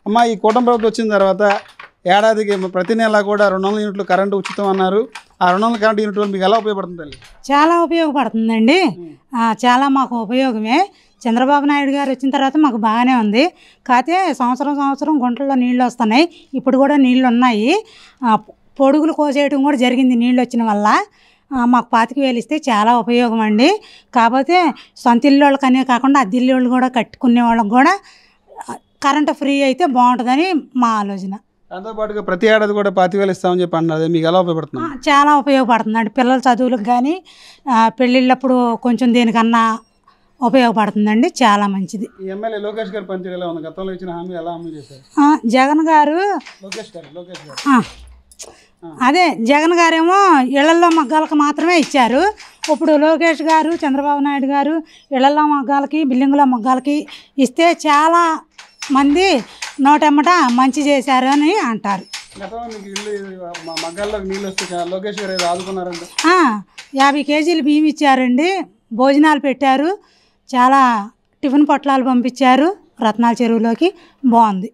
అమ్మ ఈ కూటమి ప్రభుత్వం వచ్చిన తర్వాత ఏడాదికి ప్రతి నెల కూడా 200 యూనిట్లు కరెంటు ఉచితం అన్నారు. ఆ 200 కరెంటు యూనిట్ వల్ల మీకు ఎలా ఉపయోగపడుతుంది తల్లి? చాలా ఉపయోగపడుతుందండి. చాలా మాకు ఉపయోగమే. చంద్రబాబు నాయుడు గారు వచ్చిన తర్వాత మాకు బాగానే ఉంది. కాకపోతే సంవత్సరం గుంటల్లో నీళ్ళు వస్తున్నాయి. ఇప్పుడు కూడా నీళ్ళు ఉన్నాయి. పొడుగులు కోసేయటం కూడా జరిగింది నీళ్ళు వచ్చిన వల్ల. మాకు 25,000 ఇస్తే చాలా ఉపయోగం అండి. కాకపోతే సొంత ఇల్లు వాళ్ళకనే కాకుండా అద్దె ఇల్లు వాళ్ళు కూడా కట్టుకునే వాళ్ళకి కూడా కరెంటు ఫ్రీ అయితే బాగుంటుందని మా ఆలోచన. దాంతోపాటుగా ప్రతి ఏడాది కూడా 25,000 ఇస్తామని చెప్పి అన్నది మీకు ఎలా ఉపయోగపడుతుంది? చాలా ఉపయోగపడుతుందండి. పిల్లల చదువులకు కానీ పెళ్ళిళ్ళప్పుడు కొంచెం దేనికన్నా ఉపయోగపడుతుందండి. చాలా మంచిది. ఈ ఎమ్మెల్యే లోకేష్ గారి పనితీరు ఎలా ఉంది? గతంలో ఇచ్చిన హామీ ఎలా అమలు చేశారు? జగన్ గారు అదే జగన్ గారేమో ఇళ్లలో మగ్గాలకు మాత్రమే ఇచ్చారు. ఇప్పుడు లోకేష్ గారు చంద్రబాబు నాయుడు గారు ఇళ్లలో మగ్గాలకి బిల్డింగుల మగ్గాలకి ఇస్తే చాలా మంది నోటెమ్మట మంచి చేశారు అని అంటారు. 50 కేజీలు బియ్యం ఇచ్చారండి. భోజనాలు పెట్టారు. చాలా టిఫిన్ పొట్లాలు పంపించారు రత్నాల చెరువులోకి. బాగుంది.